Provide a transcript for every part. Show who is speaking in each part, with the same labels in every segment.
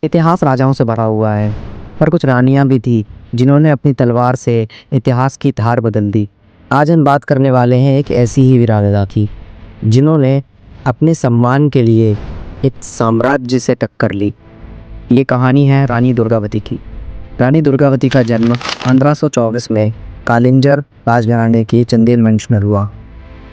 Speaker 1: इतिहास राजाओं से भरा हुआ है, पर कुछ रानियां भी थी जिन्होंने अपनी तलवार से इतिहास की धार बदल दी। आज हम बात करने वाले हैं एक ऐसी ही वीरांगना की जिन्होंने अपने सम्मान के लिए एक साम्राज्य से टक्कर ली। ये कहानी है रानी दुर्गावती की। रानी दुर्गावती का जन्म 1524 में कालिंजर राजघराने के चंदेल वंश में हुआ।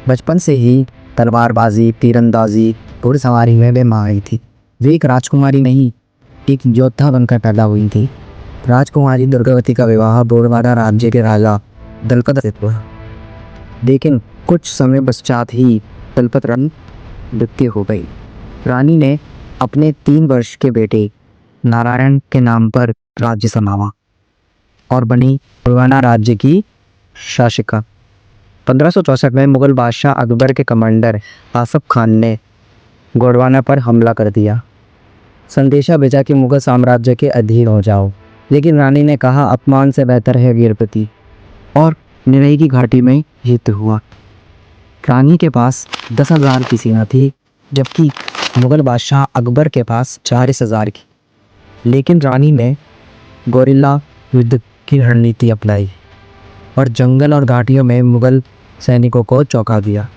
Speaker 1: बचपन से ही तलवारबाजी, तीरंदाजी, घुड़सवारी में वे माहिर थी। वे एक राजकुमारी नहीं, एक योद्धा बनकर पैदा हुई थी। राजकुमारी दुर्गावती का विवाह गोरवाड़ा राज्य के राजा दलपत से हुआ, लेकिन कुछ समय पश्चात ही दलपत रानी मृत्यु हो गई। रानी ने अपने 3 वर्ष के बेटे नारायण के नाम पर राज्य संभाला और बनी गोरवाड़ा राज्य की शासिका। 1564 में मुगल बादशाह अकबर के कमांडर आसफ खान ने गोंडवाना पर हमला कर दिया। संदेशा भेजा कि मुगल साम्राज्य के अधीन हो जाओ, लेकिन रानी ने कहा अपमान से बेहतर है वीरपति, और निरई की घाटी में युद्ध हुआ। रानी के पास 10,000 की सेना थी, जबकि मुगल बादशाह अकबर के पास 40,000 की। लेकिन रानी ने गोरिल्ला युद्ध की रणनीति अपनाई और जंगल और घाटियों में मुगल सैनिकों को चौंका दिया।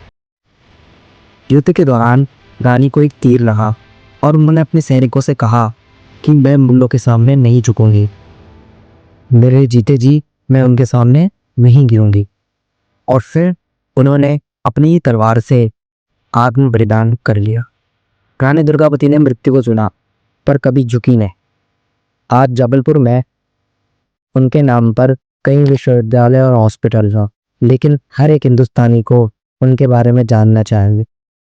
Speaker 1: युद्ध के दौरान रानी को एक तीर लगा और उन्होंने अपने सैनिकों से कहा कि मैं मुगलों के सामने नहीं झुकूंगी, मेरे जीते जी मैं उनके सामने नहीं गिरूंगी। और फिर उन्होंने अपनी तलवार से आत्म बलिदान कर लिया। रानी दुर्गावती ने मृत्यु को चुना, पर कभी झुकी नहीं। आज जबलपुर में उनके नाम पर कई विश्वविद्यालय और हॉस्पिटल हैं, लेकिन हर एक हिंदुस्तानी को उनके बारे में जानना चाहिए।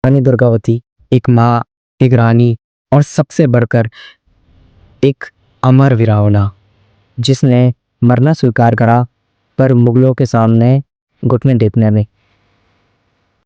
Speaker 1: रानी दुर्गावती एक माँ, एक रानी और सबसे बढ़कर एक अमर वीरांगना, जिसने मरना स्वीकार करा पर मुगलों के सामने घुटने टेकने नहीं।